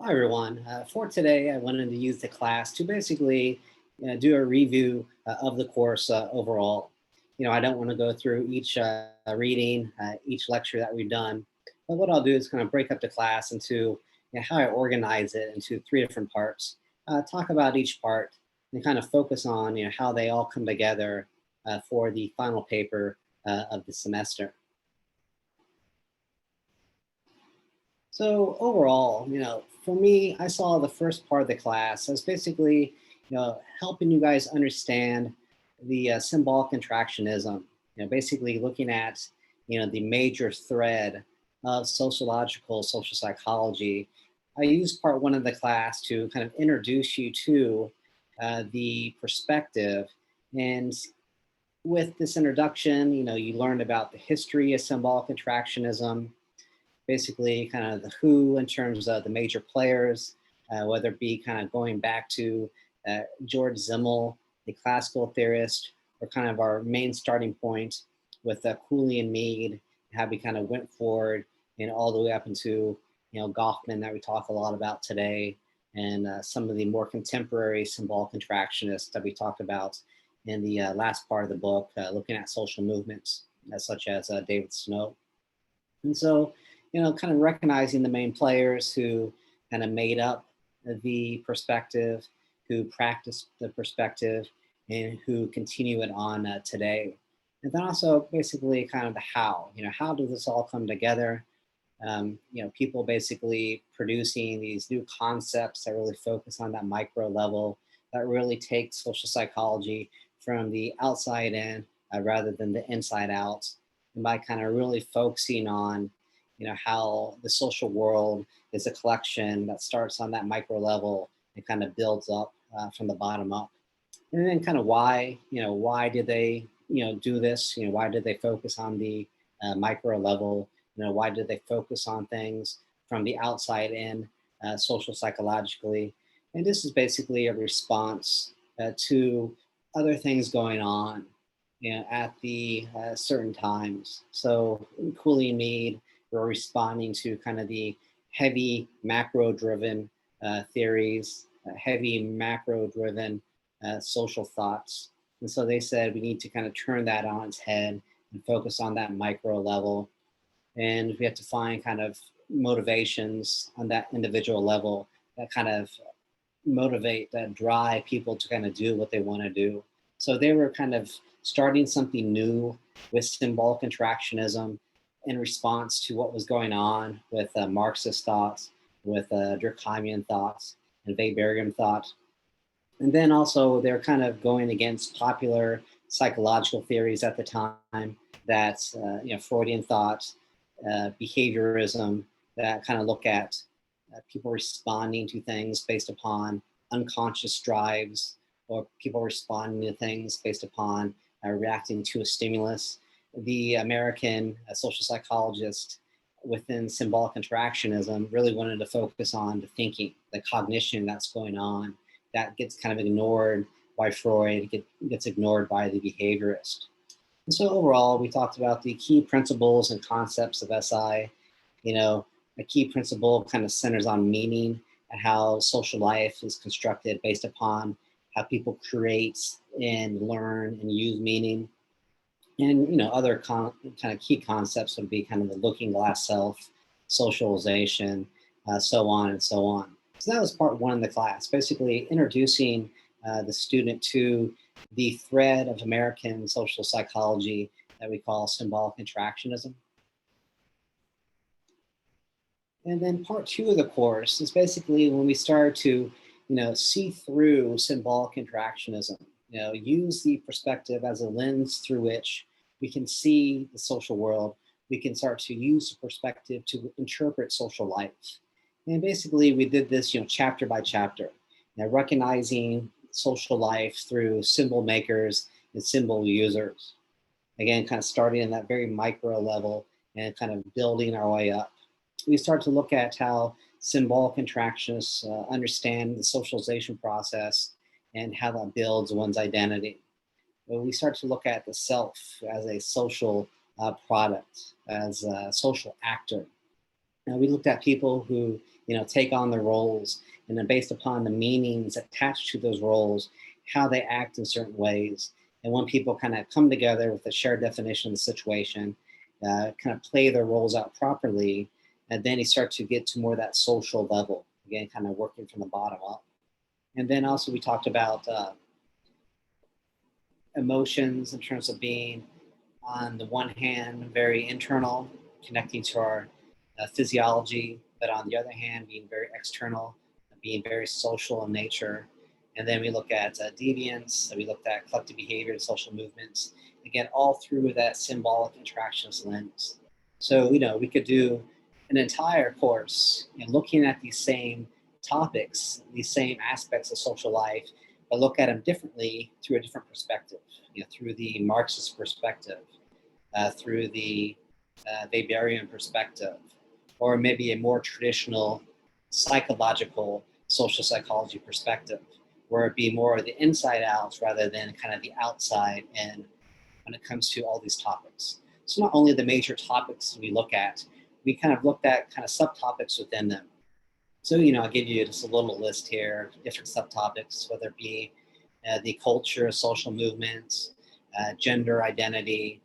Hi, everyone. For today, I wanted to use the class to basically do a review of the course overall. I don't want to go through each reading, each lecture that we've done, but what I'll do is kind of break up the class into how I organize it into three different parts, talk about each part, and kind of focus on how they all come together for the final paper of the semester. So overall, for me, I saw the first part of the class as basically, helping you guys understand the symbolic contractionism. Basically looking at, the major thread of social psychology. I used part one of the class to kind of introduce you to the perspective, and with this introduction, you learned about the history of symbolic contractionism, basically kind of the who in terms of the major players, whether it be kind of going back to George Simmel, the classical theorist, or kind of our main starting point with Cooley and Mead, how we kind of went forward and all the way up into Goffman that we talk a lot about today, and some of the more contemporary symbolic contractionists that we talked about in the last part of the book, looking at social movements such as David Snow. And so, kind of recognizing the main players who kind of made up the perspective, who practice the perspective, and who continue it on today. And then also basically kind of the how does this all come together? People basically producing these new concepts that really focus on that micro level, that really take social psychology from the outside in rather than the inside out, and by kind of really focusing on how the social world is a collection that starts on that micro level and kind of builds up from the bottom up. And then kind of why did they do this? Why did they focus on the micro level? Why did they focus on things from the outside in, social psychologically? And this is basically a response to other things going on at the certain times. So Cooley and Mead were responding to kind of the heavy macro driven theories, heavy macro driven social thoughts. And so they said we need to kind of turn that on its head and focus on that micro level. And we have to find kind of motivations on that individual level that kind of motivate, that drive people to kind of do what they want to do. So they were kind of starting something new with symbolic interactionism in response to what was going on with Marxist thoughts, with Durkheimian thoughts, and Weberian thought. And then also they're kind of going against popular psychological theories at the time, that Freudian thought, behaviorism, that kind of look at people responding to things based upon unconscious drives, or people responding to things based upon reacting to a stimulus. The American social psychologist within symbolic interactionism really wanted to focus on the thinking, the cognition that's going on, that gets kind of ignored by Freud, gets ignored by the behaviorist. And so overall, we talked about the key principles and concepts of SI. A key principle kind of centers on meaning and how social life is constructed based upon how people create and learn and use meaning. And other kind of key concepts would be kind of the looking glass self, socialization, so on and so on. So that was part one of the class, basically introducing the student to the thread of American social psychology that we call symbolic interactionism. And then part two of the course is basically when we start to, see through symbolic interactionism, use the perspective as a lens through which we can see the social world. We can start to use the perspective to interpret social life. And basically we did this, chapter by chapter, recognizing social life through symbol makers and symbol users. Again, kind of starting in that very micro level and kind of building our way up. We start to look at how symbolic interactionists understand the socialization process and how that builds one's identity. We start to look at the self as a social product, as a social actor. And we looked at people who take on the roles, and then based upon the meanings attached to those roles, how they act in certain ways. And when people kind of come together with a shared definition of the situation, kind of play their roles out properly, and then you start to get to more that social level, again, kind of working from the bottom up. And then also we talked about emotions in terms of being, on the one hand, very internal, connecting to our physiology, but on the other hand, being very external, being very social in nature. And then we look at deviance, we looked at collective behavior and social movements, again, all through that symbolic interactions lens. So, we could do an entire course looking at these same topics, these same aspects of social life, but look at them differently through a different perspective, through the Marxist perspective, through the Weberian perspective, or maybe a more traditional psychological social psychology perspective, where it be more of the inside out rather than kind of the outside in when it comes to all these topics. So not only the major topics we look at, we kind of looked at kind of subtopics within them. So, I'll give you just a little list here, different subtopics, whether it be the culture, social movements, gender identity,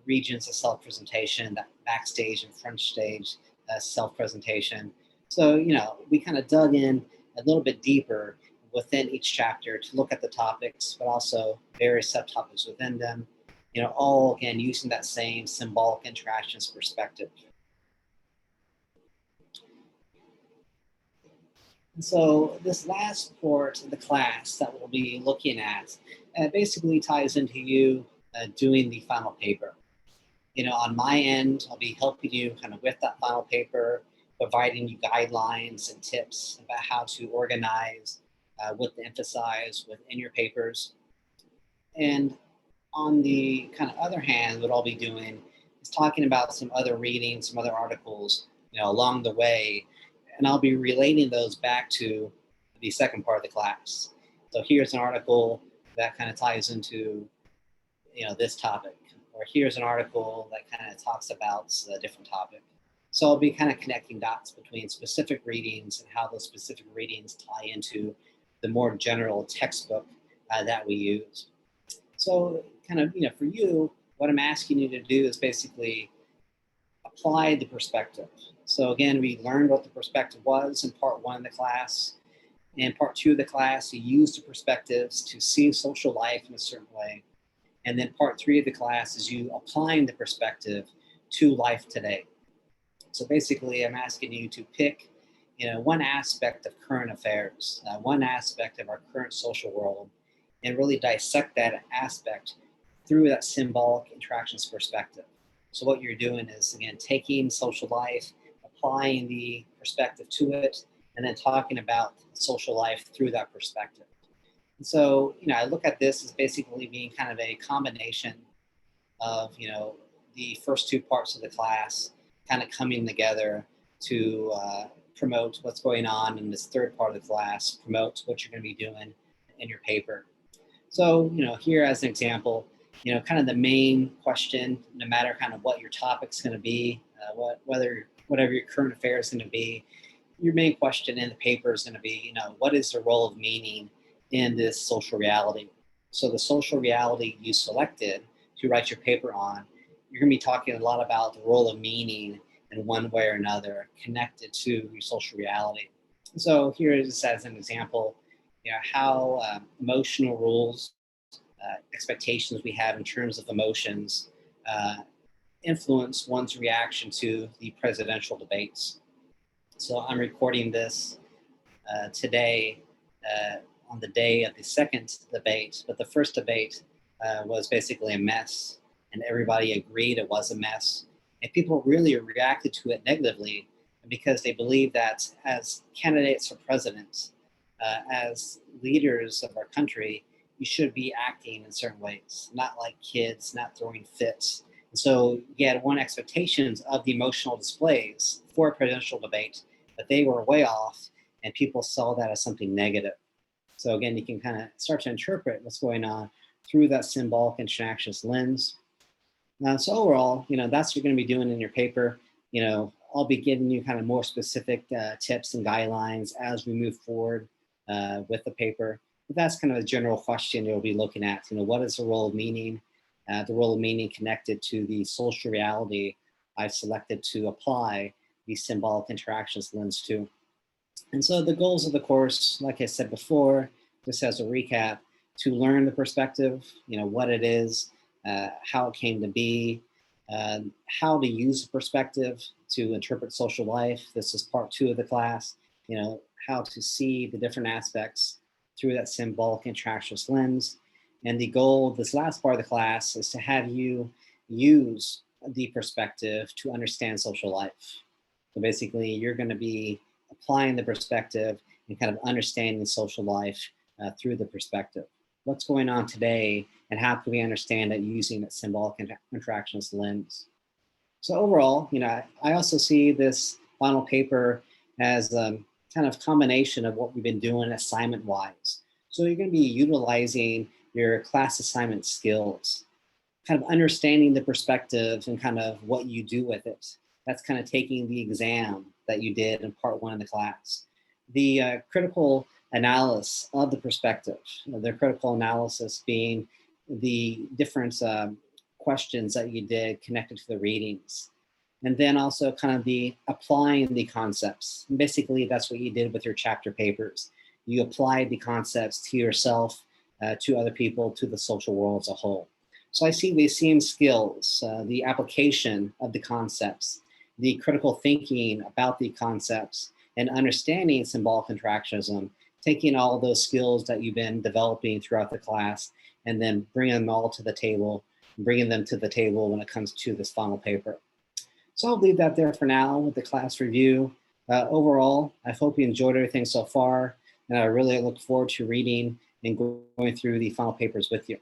regions of self-presentation, that backstage and front stage self-presentation. So, we kind of dug in a little bit deeper within each chapter to look at the topics, but also various subtopics within them, all again using that same symbolic interactions perspective. And so this last part of the class that we'll be looking at basically ties into you doing the final paper. On my end, I'll be helping you kind of with that final paper, providing you guidelines and tips about how to organize, what to emphasize within your papers. And on the kind of other hand, what I'll be doing is talking about some other readings, some other articles, along the way, and I'll be relating those back to the second part of the class. So here's an article that kind of ties into, this topic, or here's an article that kind of talks about a different topic. So I'll be kind of connecting dots between specific readings and how those specific readings tie into the more general textbook that we use. So kind of, for you, what I'm asking you to do is basically apply the perspective. So again, we learned what the perspective was in part one of the class. In part two of the class, you use the perspectives to see social life in a certain way. And then part three of the class is you applying the perspective to life today. So basically, I'm asking you to pick, one aspect of current affairs, one aspect of our current social world, and really dissect that aspect through that symbolic interactions perspective. So what you're doing is, again, taking social life, applying the perspective to it, and then talking about social life through that perspective. And so, I look at this as basically being kind of a combination of, the first two parts of the class kind of coming together to promote what's going on in this third part of the class, promote what you're going to be doing in your paper. So, here as an example, kind of the main question, no matter kind of what your topic's going to be, whatever your current affair is going to be, your main question in the paper is going to be, what is the role of meaning in this social reality? So the social reality you selected to write your paper on, you're going to be talking a lot about the role of meaning in one way or another connected to your social reality. So here is as an example, how emotional rules, expectations we have in terms of emotions influence one's reaction to the presidential debates. So I'm recording this today on the day of the second debate, but the first debate was basically a mess, and everybody agreed it was a mess. And people really reacted to it negatively because they believe that as candidates for president, as leaders of our country, you should be acting in certain ways, not like kids, not throwing fits. And so you had one expectations of the emotional displays for a presidential debate, but they were way off, and people saw that as something negative. So again, you can kind of start to interpret what's going on through that symbolic interactions lens. So overall, that's what you're going to be doing in your paper. I'll be giving you kind of more specific tips and guidelines as we move forward with the paper. But that's kind of a general question you'll be looking at. What is the role of meaning? The role of meaning connected to the social reality I've selected to apply the symbolic interactions lens to. And so the goals of the course, like I said before, just as a recap, to learn the perspective, what it is, how it came to be, how to use the perspective to interpret social life. This is part 2 of the class, how to see the different aspects through that symbolic interactionist lens. And the goal of this last part of the class is to have you use the perspective to understand social life. So basically, you're going to be applying the perspective and kind of understanding social life through the perspective. What's going on today, and how can we understand it using that symbolic interactionist lens? So overall, I also see this final paper as a kind of combination of what we've been doing assignment-wise. So you're going to be utilizing your class assignment skills, kind of understanding the perspective and kind of what you do with it. That's kind of taking the exam that you did in part 1 of the class. The critical analysis of the perspective, the critical analysis being the different questions that you did connected to the readings. And then also kind of the applying the concepts. And basically, that's what you did with your chapter papers. You applied the concepts to yourself, to other people, to the social world as a whole. So I see these same skills, the application of the concepts, the critical thinking about the concepts, and understanding symbolic interactionism, taking all those skills that you've been developing throughout the class, and then bringing them all to the table, bringing them to the table when it comes to this final paper. So I'll leave that there for now with the class review. Overall, I hope you enjoyed everything so far, and I really look forward to reading and going through the final papers with you.